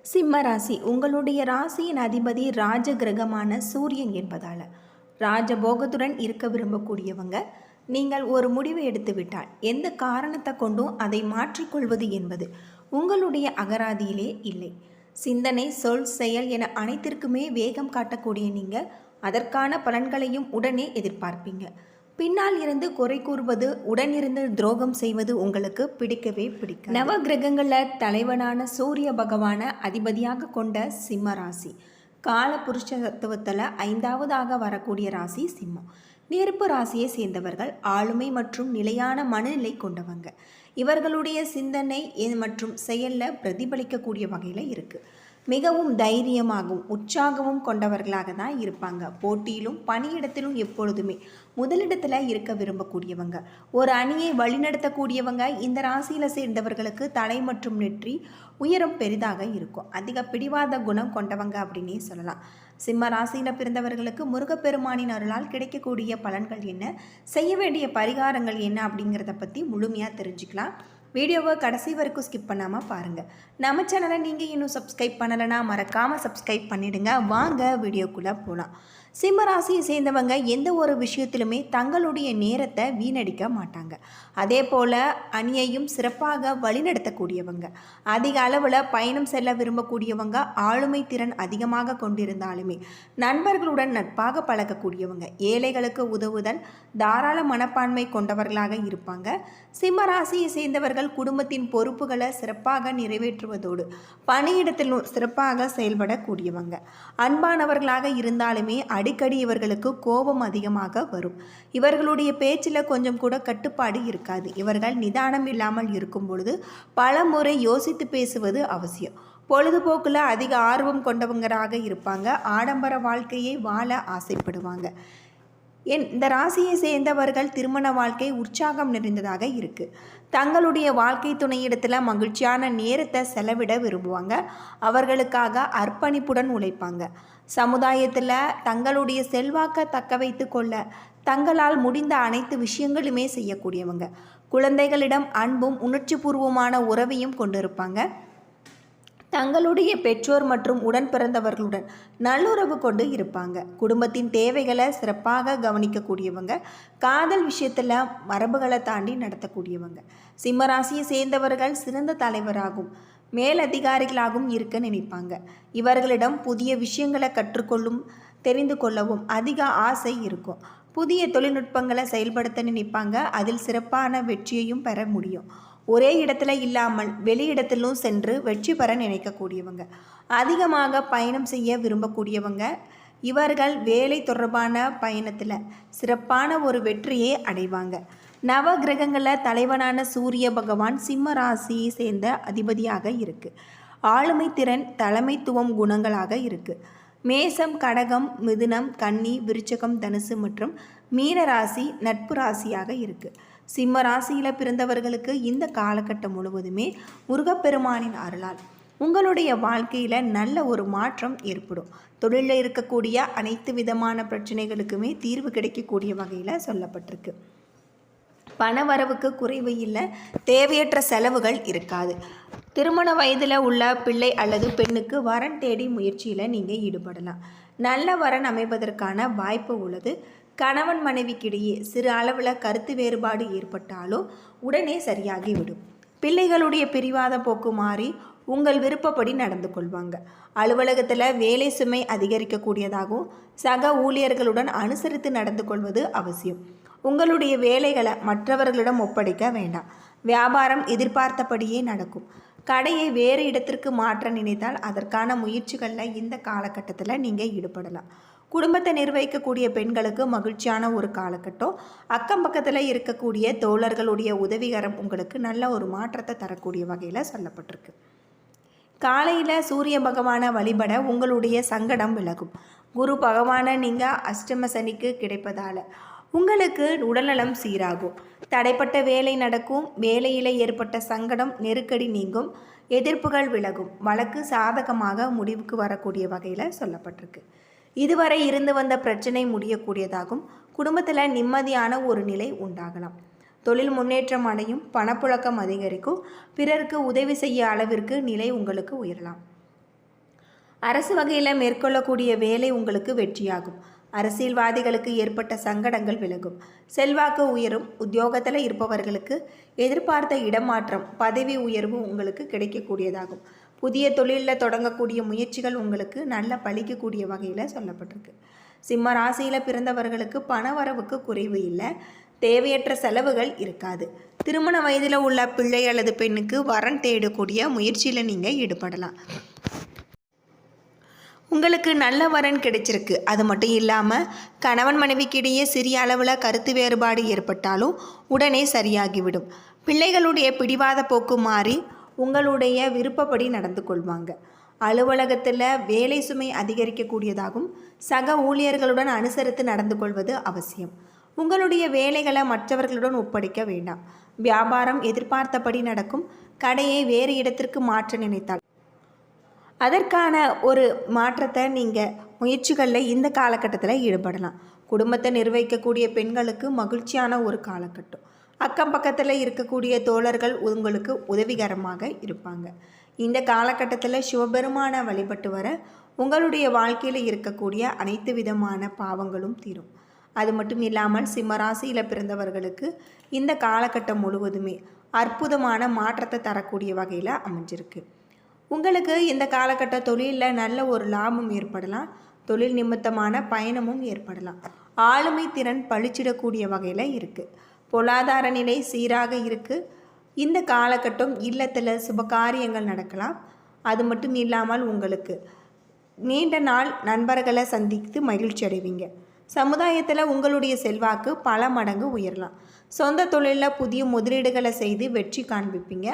சிம்ம ராசி உங்களுடைய ராசியின் அதிபதி ராஜ கிரகமான சூரியன் என்பதால் ராஜபோகத்துடன் இருக்க விரும்பக்கூடியவங்க. நீங்கள் ஒரு முடிவை எடுத்துவிட்டால் எந்த காரணத்தை கொண்டும் அதை மாற்றிக்கொள்வது என்பது உங்களுடைய அகராதியிலே இல்லை. சிந்தனை, சொல், செயல் என அனைத்திற்குமே வேகம் காட்டக்கூடிய நீங்கள் அதற்கான பலன்களையும் உடனே எதிர்பார்ப்பீங்க. பின்னால் இருந்து குறை கூறுவது, உடனிருந்து துரோகம் செய்வது உங்களுக்கு பிடிக்கவே பிடிக்கும். நவ கிரகங்களில் தலைவனான சூரிய பகவான அதிபதியாக கொண்ட சிம்ம ராசி கால புருஷ தத்துவத்தில் 5வதாக வரக்கூடிய ராசி சிம்மம். நெருப்பு ராசியை சேர்ந்தவர்கள் ஆளுமை மற்றும் நிலையான மனநிலை கொண்டவங்க. இவர்களுடைய சிந்தனை மற்றும் செயலில் பிரதிபலிக்கக்கூடிய வகையில் இருக்குது. மிகவும் தைரியமாகவும் உற்சாகமும் கொண்டவர்களாக தான் இருப்பாங்க. போட்டியிலும் பணியிடத்திலும் எப்பொழுதுமே முதலிடத்தில் இருக்க விரும்பக்கூடியவங்க. ஒரு அணியை வழிநடத்தக்கூடியவங்க. இந்த ராசியில் சேர்ந்தவர்களுக்கு தலை மற்றும் நெற்றி உயரம் பெரிதாக இருக்கும். அதிக பிடிவாத குணம் கொண்டவங்க அப்படின்னே சொல்லலாம். சிம்ம ராசியில் பிறந்தவர்களுக்கு முருகப்பெருமானின் அருளால் கிடைக்கக்கூடிய பலன்கள் என்ன, செய்ய வேண்டிய பரிகாரங்கள் என்ன அப்படிங்கிறத பற்றி முழுமையாக தெரிஞ்சுக்கலாம். வீடியோவை கடைசி வரைக்கும் ஸ்கிப் பண்ணாமல் பாருங்கள். நம்ம சேனலை நீங்கள் இன்னும் சப்ஸ்கிரைப் பண்ணலைன்னா மறக்காமல் சப்ஸ்கிரைப் பண்ணிவிடுங்க. வாங்க வீடியோக்குள்ளே போகலாம். சிம்ம ராசியை சேர்ந்தவங்க எந்த ஒரு விஷயத்திலுமே தங்களுடைய நேரத்தை வீணடிக்க மாட்டாங்க. அதே போல் அணியையும் சிறப்பாக வழிநடத்தக்கூடியவங்க. அதிக அளவில் பயணம் செல்ல விரும்பக்கூடியவங்க. ஆளுமை திறன் அதிகமாக கொண்டிருந்தாலுமே நண்பர்களுடன் நட்பாக பழகக்கூடியவங்க. ஏழைகளுக்கு உதவுதல், தாராள மனப்பான்மை கொண்டவர்களாக இருப்பாங்க. சிம்ம ராசியை சேர்ந்தவர்கள் குடும்பத்தின் பொறுப்புகளை சிறப்பாக நிறைவேற்றுவதோடு பணியிடத்திலும் சிறப்பாக செயல்படக்கூடியவங்க. அன்பானவர்களாக இருந்தாலுமே அடிக்கடி இவர்களுக்கு கோபம் அதிகமாக வரும். இவர்களுடைய பேச்சில் கொஞ்சம் கூட கட்டுப்பாடு இருக்காது. இவர்கள் நிதானம் இல்லாமல் இருக்கும் பொழுது பல முறை யோசித்து பேசுவது அவசியம். பொழுதுபோக்கில் அதிக ஆர்வம் கொண்டவங்களாக இருப்பாங்க. ஆடம்பர வாழ்க்கையை வாழ ஆசைப்படுவாங்க. இந்த ராசியை சேர்ந்தவர்கள் திருமண வாழ்க்கை உற்சாகம் நிறைந்ததாக இருக்குது. தங்களுடைய வாழ்க்கை துணையிடத்தில் மகிழ்ச்சியான நேரத்தை செலவிட விரும்புவாங்க. அவர்களுக்காக அர்ப்பணிப்புடன் உழைப்பாங்க. சமுதாயத்தில் தங்களுடைய செல்வாக்கை தக்க வைத்து கொள்ள தங்களால் முடிந்த அனைத்து விஷயங்களுமே செய்யக்கூடியவங்க. குழந்தைகளிடம் அன்பும் உணர்ச்சிபூர்வமான உறவையும் கொண்டிருப்பாங்க. தங்களுடைய பெற்றோர் மற்றும் உடன் பிறந்தவர்களுடன் நல்லுறவு கொண்டு இருப்பாங்க. குடும்பத்தின் தேவைகளை சிறப்பாக கவனிக்கக்கூடியவங்க. காதல் விஷயத்தில் மரபுகளை தாண்டி நடத்தக்கூடியவங்க. சிம்மராசியை சேர்ந்தவர்கள் சிறந்த தலைவராகவும் மேலதிகாரிகளாகவும் இருக்க நினைப்பாங்க. இவர்களிடம் புதிய விஷயங்களை கற்றுக்கொள்ளும் தெரிந்து கொள்ளவும் அதிக ஆசை இருக்கும். புதிய தொழில்நுட்பங்களை செயல்படுத்த நினைப்பாங்க. அதில் சிறப்பான வெற்றியையும் பெற முடியும். ஒரே இடத்துல இல்லாமல் வெளியிடத்திலும் சென்று வெற்றி பெற நினைக்கக்கூடியவங்க. அதிகமாக பயணம் செய்ய விரும்பக்கூடியவங்க. இவர்கள் வேலை தொடர்பான பயணத்தில் சிறப்பான ஒரு வெற்றியை அடைவாங்க. நவ கிரகங்களில் தலைவனான சூரிய பகவான் சிம்ம ராசியை சேர்ந்த அதிபதியாக இருக்குது. ஆளுமை திறன், தலைமைத்துவம் குணங்களாக இருக்குது. மேசம், கடகம், மிதுனம், கன்னி, விருச்சகம், தனுசு மற்றும் மீன ராசி நட்பு ராசியாக இருக்குது. சிம்ம ராசியில் பிறந்தவர்களுக்கு இந்த காலகட்டம் முழுவதுமே முருகப்பெருமானின் அருளால் உங்களுடைய வாழ்க்கையில் நல்ல ஒரு மாற்றம் ஏற்படும். தொழிலில் இருக்கக்கூடிய அனைத்து விதமான பிரச்சனைகளுக்குமே தீர்வு கிடைக்கக்கூடிய வகையில் சொல்லப்பட்டிருக்கு. பண வரவுக்கு குறைவு இல்லை. தேவையற்ற செலவுகள் இருக்காது. திருமண வயதில் உள்ள பிள்ளை அல்லது பெண்ணுக்கு வரன் தேடி முயற்சியில் நீங்கள் ஈடுபடலாம். நல்ல வரன் அமைவதற்கான வாய்ப்பு உள்ளது. கணவன் மனைவிக்கிடையே சிறு அளவில் கருத்து வேறுபாடு ஏற்பட்டாலோ உடனே சரியாகிவிடும். பிள்ளைகளுடைய பிடிவாத போக்கு மாறி உங்கள் விருப்பப்படி நடந்து கொள்வாங்க. அலுவலகத்தில் வேலை சுமை அதிகரிக்கக்கூடியதாகவும் சக ஊழியர்களுடன் அனுசரித்து நடந்து கொள்வது அவசியம். உங்களுடைய வேலைகளை மற்றவர்களிடம் ஒப்படைக்க வேண்டாம். வியாபாரம் எதிர்பார்த்தபடியே நடக்கும். கடையை வேறு இடத்திற்கு மாற்ற நினைத்தால் அதற்கான முயற்சிகளில் இந்த காலகட்டத்தில் நீங்கள் ஈடுபடலாம். குடும்பத்தை நிர்வகிக்கக்கூடிய பெண்களுக்கு மகிழ்ச்சியான ஒரு காலகட்டம். அக்கம் பக்கத்தில் இருக்கக்கூடிய தோழர்களுடைய உதவிகரம் உங்களுக்கு நல்ல ஒரு மாற்றத்தை தரக்கூடிய வகையில் சொல்லப்பட்டிருக்கு. காலையில் சூரிய பகவானை வழிபட உங்களுடைய சங்கடம் விலகும். குரு பகவானை நீங்கள் அஷ்டம சனிக்கு கிடைப்பதால் உங்களுக்கு உடல்நலம் சீராகும். தடைப்பட்ட வேலை நடக்கும். வேலையில் ஏற்பட்ட சங்கடம், நெருக்கடி நீங்கும். எதிர்ப்புகள் விலகும். வழக்கு சாதகமாக முடிவுக்கு வரக்கூடிய வகையில் சொல்லப்பட்டிருக்கு. இதுவரை இருந்து வந்த பிரச்சனை முடியக்கூடியதாகும். குடும்பத்தில் நிம்மதியான ஒரு நிலை உண்டாகலாம். தொழில் முன்னேற்றம் அடையும். பணப்புழக்கம் அதிகரிக்கும். பிறருக்கு உதவி செய்ய அளவிற்கு நிலை உங்களுக்கு உயரலாம். அரசு வகையில் மேற்கொள்ளக்கூடிய வேலை உங்களுக்கு வெற்றியாகும். அரசியல்வாதிகளுக்கு ஏற்பட்ட சங்கடங்கள் விலகும். செல்வாக்கு உயரும். உத்தியோகத்தில் இருப்பவர்களுக்கு எதிர்பார்த்த இடமாற்றம், பதவி உயர்வு உங்களுக்கு கிடைக்கக்கூடியதாகும். புதிய தொழிலில் தொடங்கக்கூடிய முயற்சிகள் உங்களுக்கு நல்ல பலிக்கக்கூடிய வகையில் சொல்லப்பட்டிருக்கு. சிம்ம ராசியில் பிறந்தவர்களுக்கு பணவரவுக்கு குறைவு இல்லை. தேவையற்ற செலவுகள் இருக்காது. திருமண வயதில் உள்ள பிள்ளை அல்லது பெண்ணுக்கு வரன் தேடக்கூடிய முயற்சியில் நீங்கள் ஈடுபடலாம். உங்களுக்கு நல்ல வரன் கிடைச்சிருக்கு. அது மட்டும் இல்லாமல் கணவன் மனைவிக்கிடையே சிறிய அளவில் கருத்து வேறுபாடு ஏற்பட்டாலும் உடனே சரியாகிவிடும். பிள்ளைகளுடைய பிடிவாத போக்கு மாறி உங்களுடைய விருப்பப்படி நடந்து கொள்வாங்க. அலுவலகத்தில் வேலை சுமை அதிகரிக்கக்கூடியதாகும். சக ஊழியர்களுடன் அனுசரித்து நடந்து கொள்வது அவசியம். உங்களுடைய வேலைகளை மற்றவர்களுடன் ஒப்படைக்க வேண்டாம். வியாபாரம் எதிர்பார்த்தபடி நடக்கும். கடையை வேறு இடத்திற்கு மாற்ற நினைத்தால் அதற்கான ஒரு மாற்றத்தை நீங்கள் முயற்சிகளில் இந்த காலகட்டத்தில் ஈடுபடலாம். குடும்பத்தை நிர்வகிக்கக்கூடிய பெண்களுக்கு மகிழ்ச்சியான ஒரு காலகட்டம். அக்கம் பக்கத்தில் இருக்கக்கூடிய தோழர்கள் உங்களுக்கு உதவிகரமாக இருப்பாங்க. இந்த காலகட்டத்தில் சிவபெருமானை வழிபட்டு வர உங்களுடைய வாழ்க்கையில் இருக்கக்கூடிய அனைத்து விதமான பாவங்களும் தீரும். அது மட்டும் இல்லாமல் சிம்மராசியில் பிறந்தவர்களுக்கு இந்த காலகட்டம் முழுவதுமே அற்புதமான மாற்றத்தை தரக்கூடிய வகையில் அமைஞ்சிருக்கு. உங்களுக்கு இந்த காலகட்ட தொழிலில் நல்ல ஒரு லாபம் ஏற்படலாம். தொழில் நிமித்தமான பயணமும் ஏற்படலாம். ஆளுமை திறன் பளிச்சிடக்கூடிய வகையில் இருக்குது. பொருளாதார நிலை சீராக இருக்குது. இந்த காலகட்டம் இல்லத்தில் சுபகாரியங்கள் நடக்கலாம். அது மட்டும் இல்லாமல் உங்களுக்கு நீண்ட நாள் நண்பர்களை சந்தித்து மகிழ்ச்சி அடைவீங்க. சமுதாயத்தில் உங்களுடைய செல்வாக்கு பல மடங்கு உயரலாம். சொந்த தொழிலில் புதிய முதலீடுகளை செய்து வெற்றி காண்பிப்பீங்க.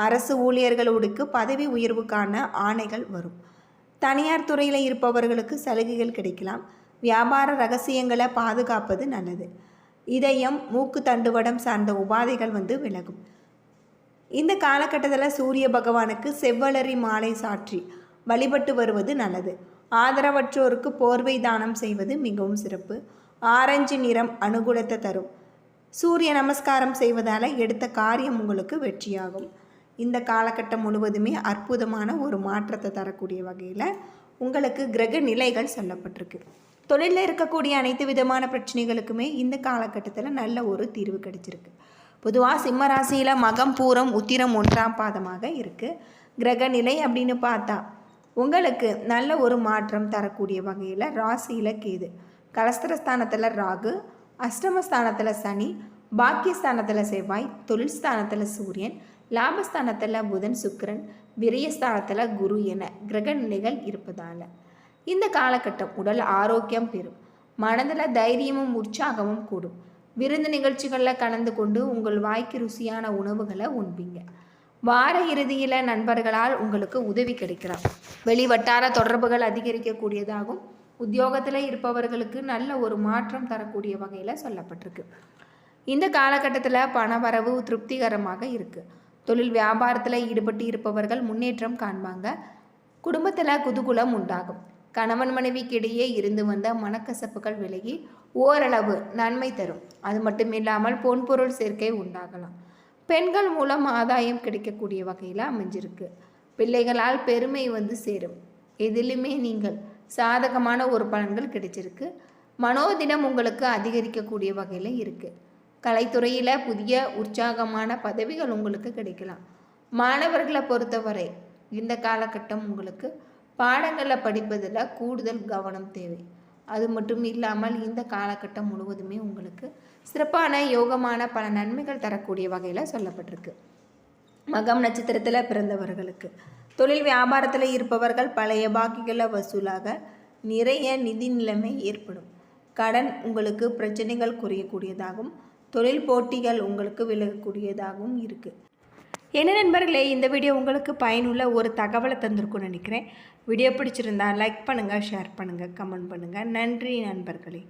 அரசு ஊழியர்களுக்கு பதவி உயர்வுக்கான ஆணைகள் வரும். தனியார் துறையில் இருப்பவர்களுக்கு சலுகைகள் கிடைக்கலாம். வியாபார ரகசியங்களை பாதுகாப்பது நல்லது. இதயம் மூக்கு தண்டுவடம் சார்ந்த உபாதைகள் விலகும். இந்த காலகட்டத்தில் சூரிய பகவானுக்கு செவ்வலரி மாலை சாற்றி வழிபட்டு வருவது நல்லது. ஆதரவற்றோருக்கு போர்வை தானம் செய்வது மிகவும் சிறப்பு. ஆரஞ்சு நிறம் அனுகூலத்தை தரும். சூரிய நமஸ்காரம் செய்வதால் எடுத்த காரியம் உங்களுக்கு வெற்றியாகும். இந்த காலகட்டம் முழுவதுமே அற்புதமான ஒரு மாற்றத்தை தரக்கூடிய வகையில் உங்களுக்கு கிரக நிலைகள் சொல்லப்பட்டிருக்கு. தொழிலில் இருக்கக்கூடிய அனைத்து விதமான பிரச்சனைகளுக்குமே இந்த காலகட்டத்தில் நல்ல ஒரு தீர்வு கிடைச்சிருக்கு. பொதுவாக சிம்ம ராசியில் மகம் பூரம் உத்திரம் 1ஆம் பாதமாக இருக்குது. கிரக நிலை அப்படின்னு பார்த்தா உங்களுக்கு நல்ல ஒரு மாற்றம் தரக்கூடிய வகையில் ராசியில் கேது, கலஸ்திரஸ்தானத்தில் ராகு, அஷ்டமஸ்தானத்தில் சனி, பாக்கியஸ்தானத்தில் செவ்வாய், தொழில் ஸ்தானத்தில் சூரியன், லாபஸ்தானத்தில் புதன், சுக்கிரன், விரயஸ்தானத்தில் குரு என கிரக நிலைகள் இருப்பதால் இந்த காலகட்டம் உடல் ஆரோக்கியம் பெறும். மனதில் தைரியமும் உற்சாகமும் கூடும். விருந்து நிகழ்ச்சிகளில் கலந்து கொண்டு உங்கள் வாய்க்கு ருசியான உணவுகளை உண்பீங்க. வார இறுதியில் நண்பர்களால் உங்களுக்கு உதவி கிடைக்கலாம். வெளி வட்டார தொடர்புகள் அதிகரிக்கக்கூடியதாகும். உத்தியோகத்தில் இருப்பவர்களுக்கு நல்ல ஒரு மாற்றம் தரக்கூடிய வகையில் சொல்லப்பட்டிருக்கு. இந்த காலகட்டத்தில் பணவரவு திருப்திகரமாக இருக்குது. தொழில் வியாபாரத்தில் ஈடுபட்டு இருப்பவர்கள் முன்னேற்றம் காண்பாங்க. குடும்பத்தில் குதூகலம் உண்டாகும். கணவன் மனைவிக்கிடையே இருந்து வந்த மனக்கசப்புகள் விலகி ஓரளவு நன்மை தரும். அது மட்டும் இல்லாமல் பொன்பொருள் சேர்க்கை உண்டாகலாம். பெண்கள் மூலம் ஆதாயம் கிடைக்கக்கூடிய வகையில் அமைஞ்சிருக்கு. பிள்ளைகளால் பெருமை சேரும். எதிலுமே நீங்கள் சாதகமான ஒரு பலன்கள் கிடைச்சிருக்கு. மனோதினம் உங்களுக்கு அதிகரிக்கக்கூடிய வகையில் இருக்குது. கலைத்துறையில் புதிய உற்சாகமான பதவிகள் உங்களுக்கு கிடைக்கலாம். மாணவர்களை பொறுத்தவரை இந்த காலகட்டம் உங்களுக்கு பாடங்களில் படிப்பதில் கூடுதல் கவனம் தேவை. அது மட்டும் இல்லாமல் இந்த காலகட்டம் முழுவதுமே உங்களுக்கு சிறப்பான யோகமான பல நன்மைகள் தரக்கூடிய வகையில் சொல்லப்பட்டிருக்கு. மகம் நட்சத்திரத்தில் பிறந்தவர்களுக்கு தொழில் வியாபாரத்தில் இருப்பவர்கள் பழைய பாக்கிகளை வசூலாக நிறைய நிதி நிலைமை ஏற்படும். கடன் உங்களுக்கு பிரச்சனைகள் குறையக்கூடியதாகவும் தொழில் போட்டிகள் உங்களுக்கு விலகக்கூடியதாகவும் இருக்குது. என்ன நண்பர்களே, இந்த வீடியோ உங்களுக்கு பயனுள்ள ஒரு தகவலை தந்திருக்கும்னு நினைக்கிறேன். வீடியோ பிடிச்சிருந்தா லைக் பண்ணுங்கள், ஷேர் பண்ணுங்கள், கமெண்ட் பண்ணுங்கள். நன்றி நண்பர்களே.